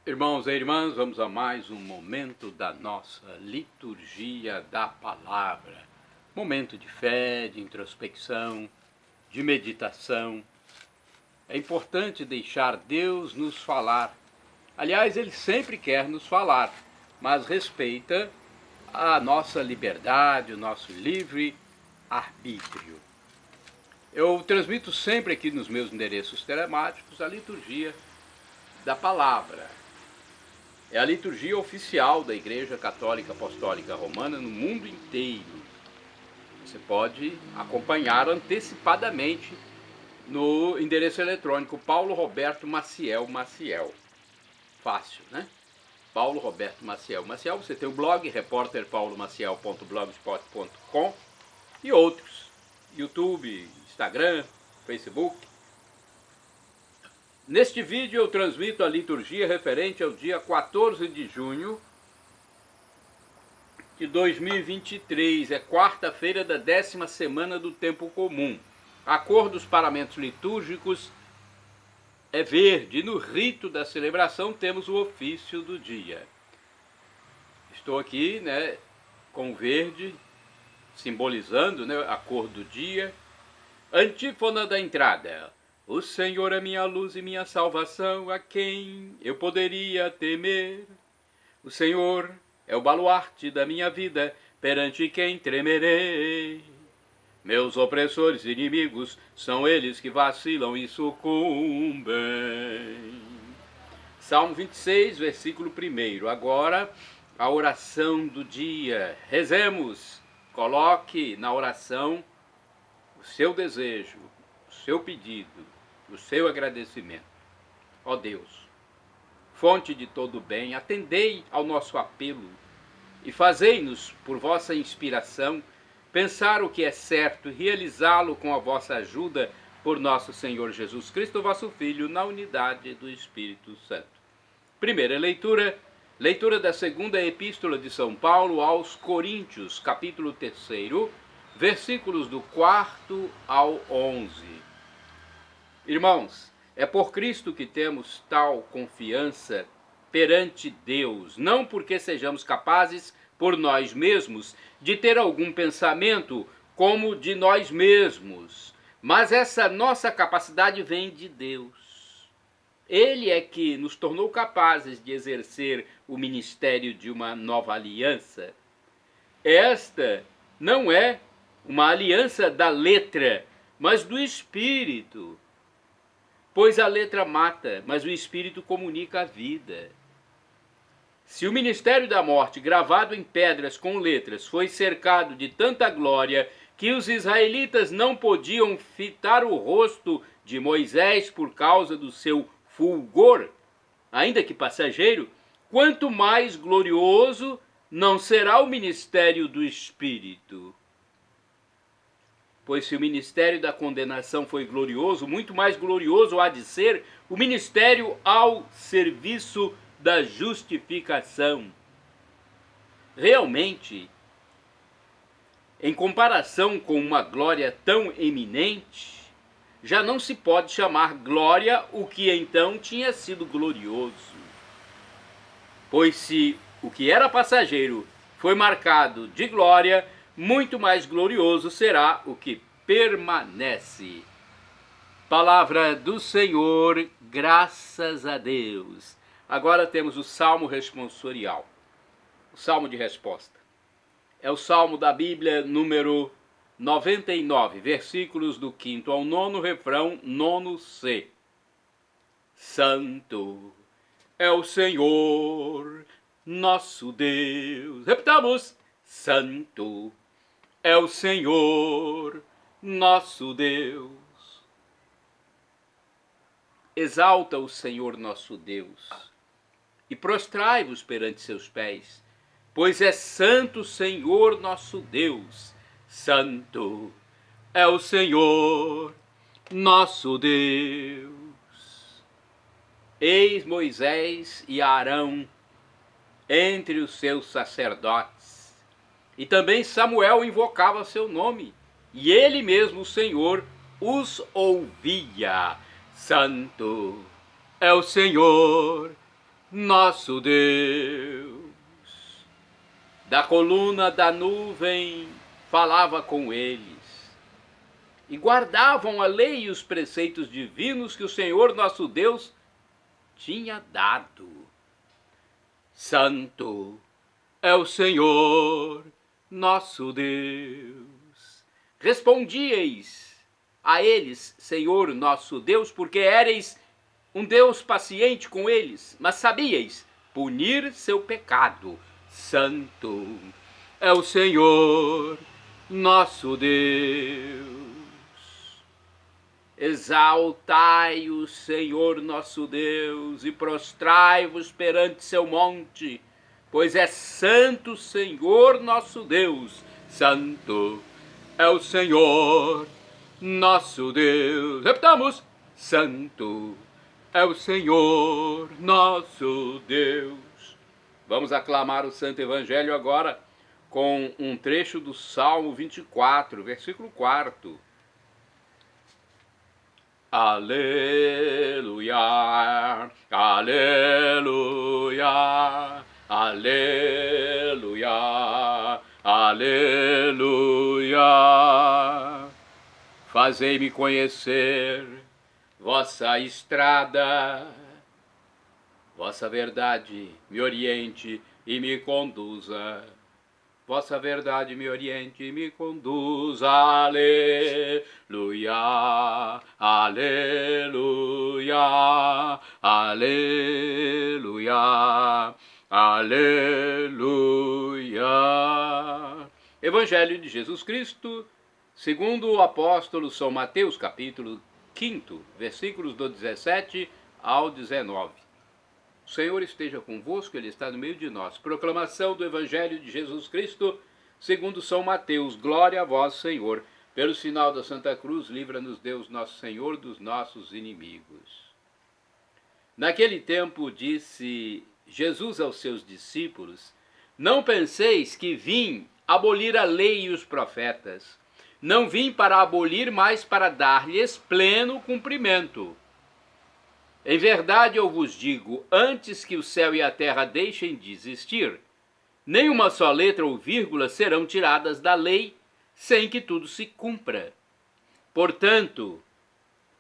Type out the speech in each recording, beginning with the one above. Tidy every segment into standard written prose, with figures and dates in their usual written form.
Irmãos e irmãs, vamos a mais um momento da nossa liturgia da palavra. Momento de fé, de introspecção, de meditação. É importante deixar Deus nos falar. Aliás, Ele sempre quer nos falar, mas respeita a nossa liberdade, o nosso livre arbítrio. Eu transmito sempre aqui nos meus endereços telemáticos a liturgia da palavra. É a liturgia oficial da Igreja Católica Apostólica Romana no mundo inteiro. Você pode acompanhar antecipadamente no endereço eletrônico Paulo Roberto Maciel Maciel. Fácil, né? Paulo Roberto Maciel Maciel. Você tem o blog repórterpaulomaciel.blogspot.com e outros. YouTube, Instagram, Facebook. Neste vídeo eu transmito a liturgia referente ao dia 14 de junho de 2023, é quarta-feira da 10ª semana do tempo comum. A cor dos paramentos litúrgicos é verde e no rito da celebração temos o ofício do dia. Estou aqui, com verde, simbolizando, a cor do dia. Antífona da entrada. O Senhor é minha luz e minha salvação, a quem eu poderia temer? O Senhor é o baluarte da minha vida, perante quem tremerei? Meus opressores e inimigos são eles que vacilam e sucumbem. Salmo 26, versículo 1. Agora, a oração do dia. Rezemos. Coloque na oração o seu desejo, o seu pedido, o seu agradecimento. Ó Deus, fonte de todo bem, atendei ao nosso apelo e fazei-nos, por vossa inspiração, pensar o que é certo e realizá-lo com a vossa ajuda, por nosso Senhor Jesus Cristo, vosso Filho, na unidade do Espírito Santo. Primeira leitura, leitura da segunda epístola de São Paulo aos Coríntios, capítulo 3, versículos do 4 ao 11. Irmãos, é por Cristo que temos tal confiança perante Deus, não porque sejamos capazes, por nós mesmos, de ter algum pensamento como de nós mesmos, mas essa nossa capacidade vem de Deus. Ele é que nos tornou capazes de exercer o ministério de uma nova aliança. Esta não é uma aliança da letra, mas do Espírito. Pois a letra mata, mas o Espírito comunica a vida. Se o ministério da morte, gravado em pedras com letras, foi cercado de tanta glória que os israelitas não podiam fitar o rosto de Moisés por causa do seu fulgor, ainda que passageiro, quanto mais glorioso não será o ministério do Espírito. Pois se o ministério da condenação foi glorioso, muito mais glorioso há de ser o ministério ao serviço da justificação. Realmente, em comparação com uma glória tão eminente, já não se pode chamar glória o que então tinha sido glorioso. Pois se o que era passageiro foi marcado de glória, muito mais glorioso será o que permanece. Palavra do Senhor, graças a Deus. Agora temos o Salmo responsorial, o Salmo de resposta. É o Salmo da Bíblia número 99, versículos do 5º ao 9º, refrão 9C. Santo é o Senhor, nosso Deus. Repitamos. Santo é o Senhor, nosso Deus. Exalta o Senhor nosso Deus e prostrai-vos perante seus pés, pois é santo o Senhor nosso Deus. Santo é o Senhor, nosso Deus. Eis Moisés e Arão entre os seus sacerdotes. E também Samuel invocava seu nome, e ele mesmo, o Senhor, os ouvia. Santo é o Senhor, nosso Deus. Da coluna da nuvem falava com eles, e guardavam a lei e os preceitos divinos que o Senhor nosso Deus tinha dado. Santo é o Senhor nosso Deus. Respondieis a eles, Senhor nosso Deus, porque éreis um Deus paciente com eles, mas sabíeis punir seu pecado. Santo é o Senhor nosso Deus. Exaltai o Senhor nosso Deus e prostrai-vos perante seu monte, pois é santo o Senhor nosso Deus. Santo é o Senhor nosso Deus. Repitamos: santo é o Senhor nosso Deus. Vamos aclamar o Santo Evangelho agora com um trecho do Salmo 24, versículo 4. Aleluia, aleluia, aleluia, aleluia. Fazei-me conhecer vossa estrada, vossa verdade me oriente e me conduza. Vossa verdade me oriente e me conduza. Aleluia, aleluia, aleluia, aleluia. Evangelho de Jesus Cristo, segundo o apóstolo São Mateus, capítulo 5, versículos do 17 ao 19. O Senhor esteja convosco, Ele está no meio de nós. Proclamação do Evangelho de Jesus Cristo, segundo São Mateus. Glória a vós, Senhor. Pelo sinal da Santa Cruz, livra-nos Deus nosso Senhor dos nossos inimigos. Naquele tempo disse Jesus aos seus discípulos: não penseis que vim abolir a lei e os profetas. Não vim para abolir, mas para dar-lhes pleno cumprimento. Em verdade eu vos digo, antes que o céu e a terra deixem de existir, nem uma só letra ou vírgula serão tiradas da lei, sem que tudo se cumpra. Portanto,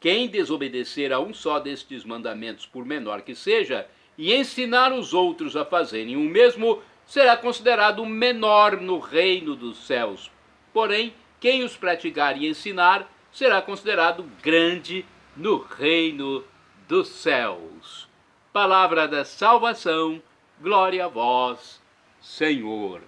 quem desobedecer a um só destes mandamentos, por menor que seja, e ensinar os outros a fazerem o mesmo, será considerado menor no reino dos céus. Porém, quem os praticar e ensinar, será considerado grande no reino dos céus. Palavra da salvação, glória a vós, Senhor.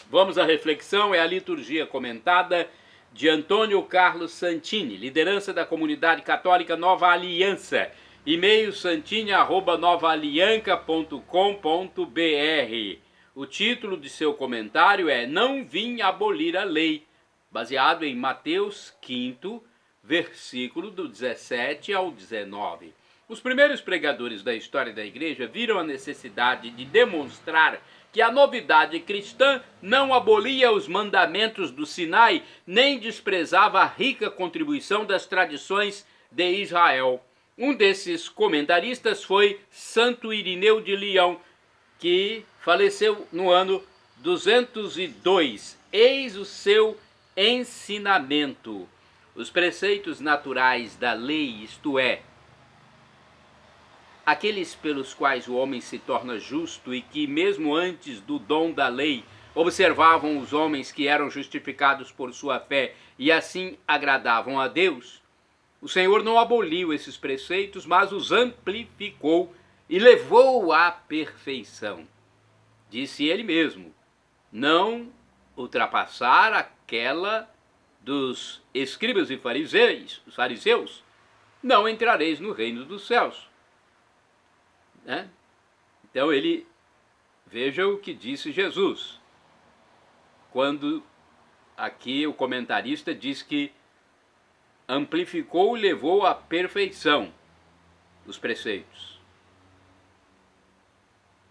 Vamos à reflexão, é a liturgia comentada de Antônio Carlos Santini, liderança da comunidade católica Nova Aliança, e-mail santini@novaalianca.com.br. O título de seu comentário é Não vim abolir a lei, baseado em Mateus 5, versículo do 17 ao 19. Os primeiros pregadores da história da igreja viram a necessidade de demonstrar que a novidade cristã não abolia os mandamentos do Sinai, nem desprezava a rica contribuição das tradições de Israel. Um desses comentaristas foi Santo Irineu de Leão, que faleceu no ano 202. Eis o seu ensinamento. Os preceitos naturais da lei, isto é, aqueles pelos quais o homem se torna justo e que, mesmo antes do dom da lei, observavam os homens que eram justificados por sua fé e assim agradavam a Deus, o Senhor não aboliu esses preceitos, mas os amplificou e levou à perfeição. Disse ele mesmo, não ultrapassar aquela dos escribas e fariseus, não entrareis no reino dos céus. Né? Então veja o que disse Jesus, quando aqui o comentarista diz que amplificou e levou à perfeição os preceitos.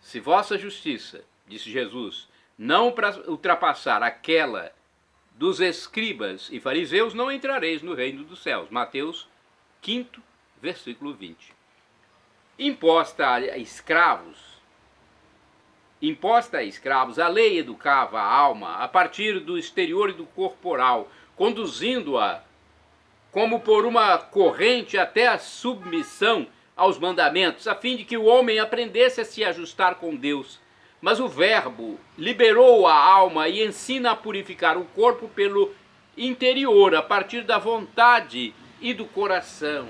Se vossa justiça, disse Jesus, não ultrapassar aquela dos escribas e fariseus, não entrareis no reino dos céus. Mateus 5, versículo 20. imposta a escravos, a lei educava a alma a partir do exterior e do corporal, conduzindo-a como por uma corrente até a submissão aos mandamentos, a fim de que o homem aprendesse a se ajustar com Deus. Mas o Verbo liberou a alma e ensina a purificar o corpo pelo interior, a partir da vontade e do coração.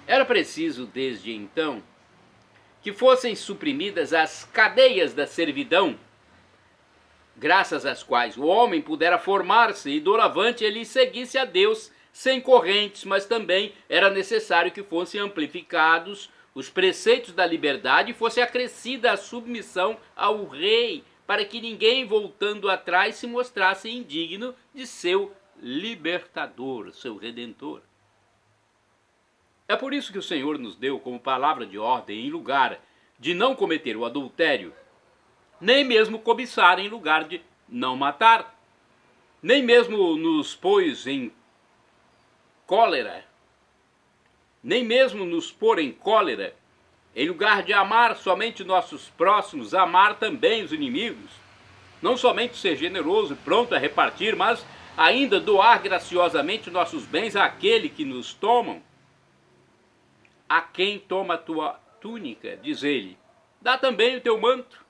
Era preciso, desde então, que fossem suprimidas as cadeias da servidão, graças às quais o homem pudera formar-se e doravante ele seguisse a Deus sem correntes, mas também era necessário que fossem amplificados os preceitos da liberdade e fosse acrescida a submissão ao rei, para que ninguém, voltando atrás, se mostrasse indigno de seu libertador, seu redentor. É por isso que o Senhor nos deu como palavra de ordem, em lugar de não cometer o adultério, nem mesmo cobiçar, em lugar de não matar, nem mesmo nos pôs em cólera, nem mesmo nos pôr em cólera, em lugar de amar somente nossos próximos, amar também os inimigos, não somente ser generoso e pronto a repartir, mas ainda doar graciosamente nossos bens àquele que nos tomam. A quem toma a tua túnica, diz ele, dá também o teu manto.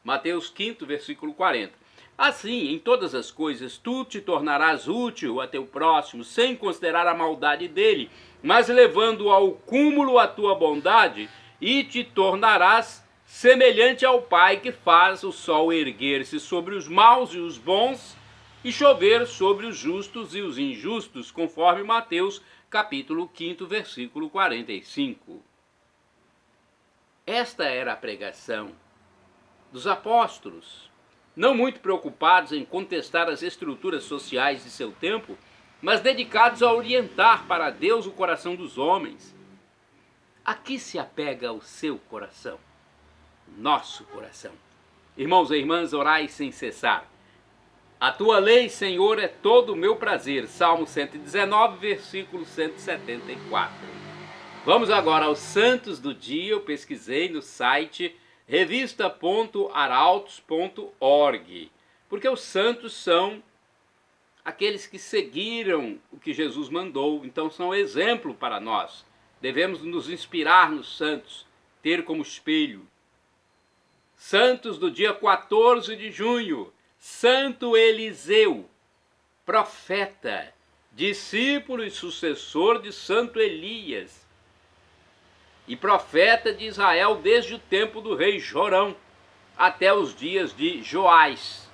Mateus 5, versículo 40. Assim, em todas as coisas, tu te tornarás útil a teu próximo, sem considerar a maldade dele, mas levando ao cúmulo a tua bondade, e te tornarás semelhante ao Pai que faz o sol erguer-se sobre os maus e os bons, e chover sobre os justos e os injustos, conforme Mateus capítulo 5, versículo 45. Esta era a pregação dos apóstolos, não muito preocupados em contestar as estruturas sociais de seu tempo, mas dedicados a orientar para Deus o coração dos homens. A que se apega o seu coração? Nosso coração. Irmãos e irmãs, orai sem cessar. A tua lei, Senhor, é todo o meu prazer. Salmo 119, versículo 174. Vamos agora aos santos do dia. Eu pesquisei no site revista.arautos.org, porque os santos são aqueles que seguiram o que Jesus mandou, então são exemplo para nós. Devemos nos inspirar nos santos, ter como espelho. Santos do dia 14 de junho, Santo Eliseu, profeta, discípulo e sucessor de Santo Elias, e profeta de Israel desde o tempo do rei Jorão até os dias de Joás.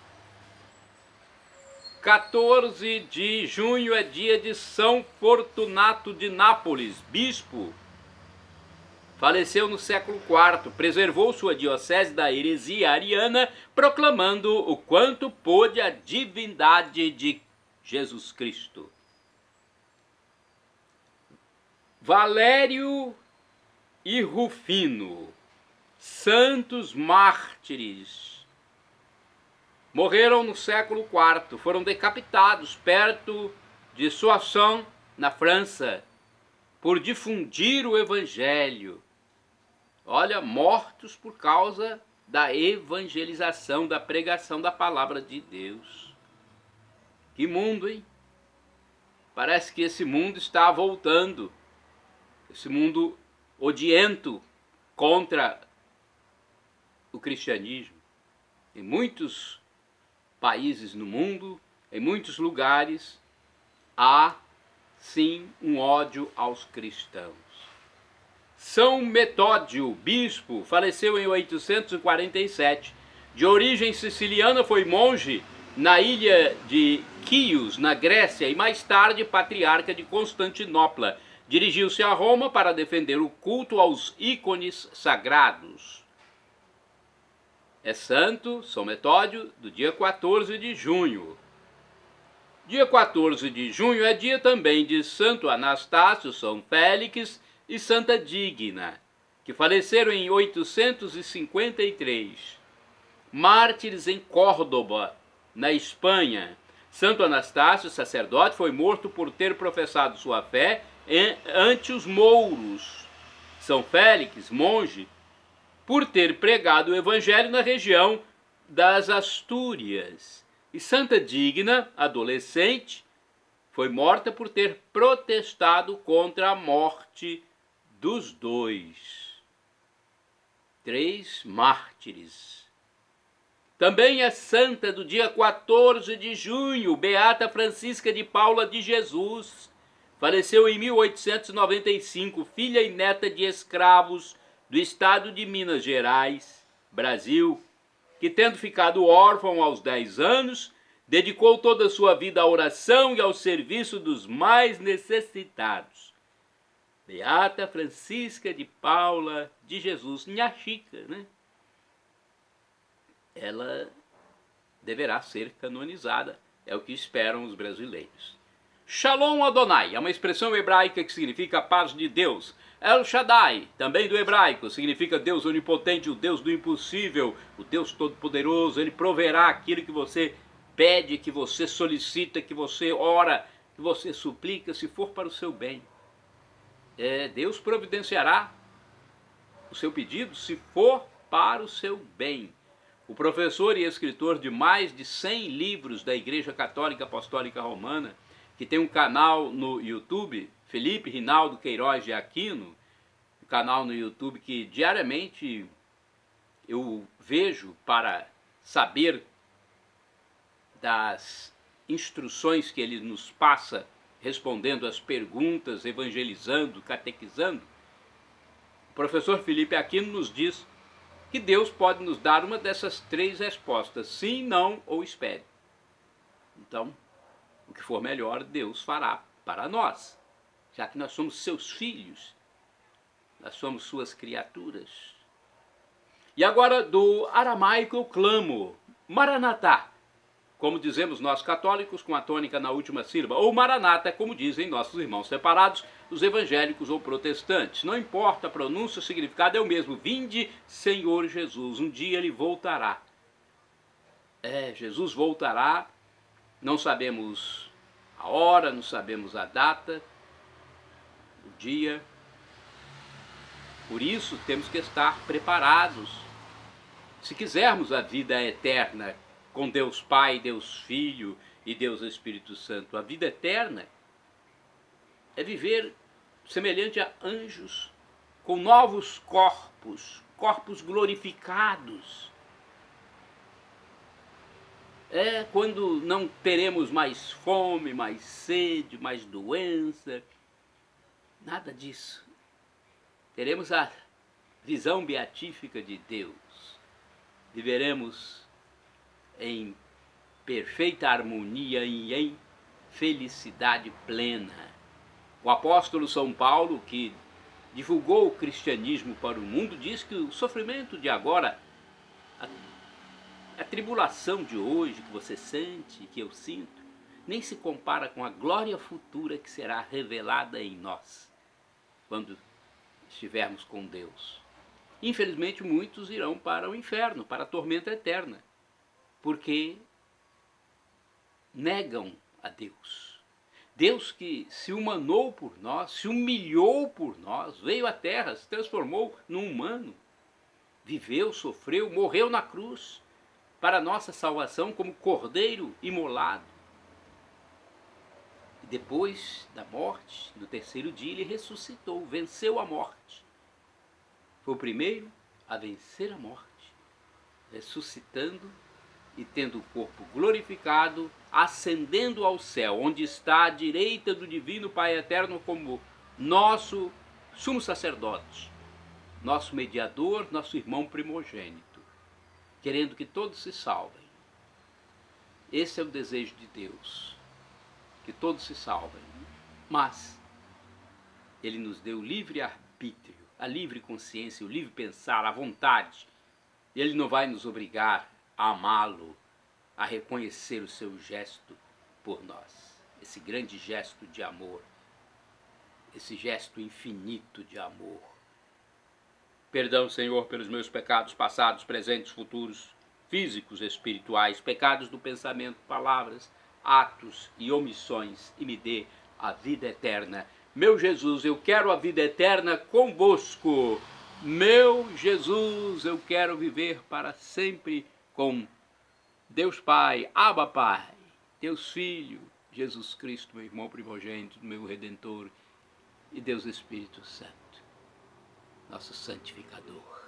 14 de junho é dia de São Fortunato de Nápoles, bispo. Faleceu no século IV, preservou sua diocese da heresia ariana, proclamando o quanto pôde a divindade de Jesus Cristo. Valério e Rufino, santos mártires, morreram no século IV, foram decapitados perto de Soissons, na França, por difundir o Evangelho. Olha, mortos por causa da evangelização, da pregação da palavra de Deus. Que mundo, hein? Parece que esse mundo está voltando, esse mundo odiento contra o cristianismo. Em muitos países no mundo, em muitos lugares, há sim um ódio aos cristãos. São Metódio, bispo, faleceu em 847. De origem siciliana, foi monge na ilha de Quios, na Grécia, e mais tarde patriarca de Constantinopla. Dirigiu-se a Roma para defender o culto aos ícones sagrados. É santo, São Metódio, do dia 14 de junho. Dia 14 de junho é dia também de Santo Anastácio, São Félix e Santa Digna, que faleceram em 853. Mártires em Córdoba, na Espanha. Santo Anastácio, sacerdote, foi morto por ter professado sua fé ante os mouros. São Félix, monge, por ter pregado o evangelho na região das Astúrias. E Santa Digna, adolescente, foi morta por ter protestado contra a morte dos dois. 3 mártires. Também é santa do dia 14 de junho, Beata Francisca de Paula de Jesus. Faleceu em 1895, filha e neta de escravos do estado de Minas Gerais, Brasil, que, tendo ficado órfão aos 10 anos, dedicou toda a sua vida à oração e ao serviço dos mais necessitados. Beata Francisca de Paula de Jesus, minha Chica, né? Ela deverá ser canonizada, é o que esperam os brasileiros. Shalom Adonai é uma expressão hebraica que significa paz de Deus. El Shaddai, também do hebraico, significa Deus onipotente, o Deus do impossível, o Deus todo-poderoso. Ele proverá aquilo que você pede, que você solicita, que você ora, que você suplica, se for para o seu bem. Deus providenciará o seu pedido se for para o seu bem. O professor e escritor de mais de 100 livros da Igreja Católica Apostólica Romana, que tem um canal no YouTube, Felipe Rinaldo Queiroz de Aquino, um canal no YouTube que diariamente eu vejo para saber das instruções que ele nos passa, respondendo às perguntas, evangelizando, catequizando. O professor Felipe Aquino nos diz que Deus pode nos dar uma dessas 3 respostas: sim, não ou espere. Então, o que for melhor, Deus fará para nós, já que nós somos seus filhos, nós somos suas criaturas. E agora, do aramaico eu clamo, Maranatá, como dizemos nós católicos, com a tônica na última sílaba, ou Maranata, como dizem nossos irmãos separados, os evangélicos ou protestantes. Não importa a pronúncia, o significado é o mesmo. Vinde, Senhor Jesus, um dia ele voltará. Jesus voltará, não sabemos a hora, não sabemos a data, o dia. Por isso temos que estar preparados. Se quisermos a vida eterna, com Deus Pai, Deus Filho e Deus Espírito Santo. A vida eterna é viver semelhante a anjos, com novos corpos, corpos glorificados. É quando não teremos mais fome, mais sede, mais doença, nada disso. Teremos a visão beatífica de Deus. Viveremos em perfeita harmonia e em felicidade plena. O apóstolo São Paulo, que divulgou o cristianismo para o mundo, diz que o sofrimento de agora, a tribulação de hoje que você sente, que eu sinto, nem se compara com a glória futura que será revelada em nós, quando estivermos com Deus. Infelizmente, muitos irão para o inferno, para a tormenta eterna, porque negam a Deus. Deus que se humanou por nós, se humilhou por nós, veio à terra, se transformou num humano, viveu, sofreu, morreu na cruz para a nossa salvação como cordeiro imolado. E depois da morte, no 3º dia, ele ressuscitou, venceu a morte. Foi o primeiro a vencer a morte, ressuscitando e tendo o corpo glorificado, ascendendo ao céu, onde está à direita do Divino Pai Eterno como nosso sumo sacerdote, nosso mediador, nosso irmão primogênito, querendo que todos se salvem. Esse é o desejo de Deus, que todos se salvem. Mas Ele nos deu o livre arbítrio, a livre consciência, o livre pensar, a vontade. Ele não vai nos obrigar a amá-lo, a reconhecer o seu gesto por nós, esse grande gesto de amor, esse gesto infinito de amor. Perdão, Senhor, pelos meus pecados passados, presentes, futuros, físicos, espirituais, pecados do pensamento, palavras, atos e omissões, e me dê a vida eterna Meu Jesus, eu quero a vida eterna convosco. Meu Jesus, eu quero viver para sempre com Deus Pai, Abba Pai, Deus Filho, Jesus Cristo, meu irmão primogênito, meu Redentor, e Deus Espírito Santo, nosso santificador.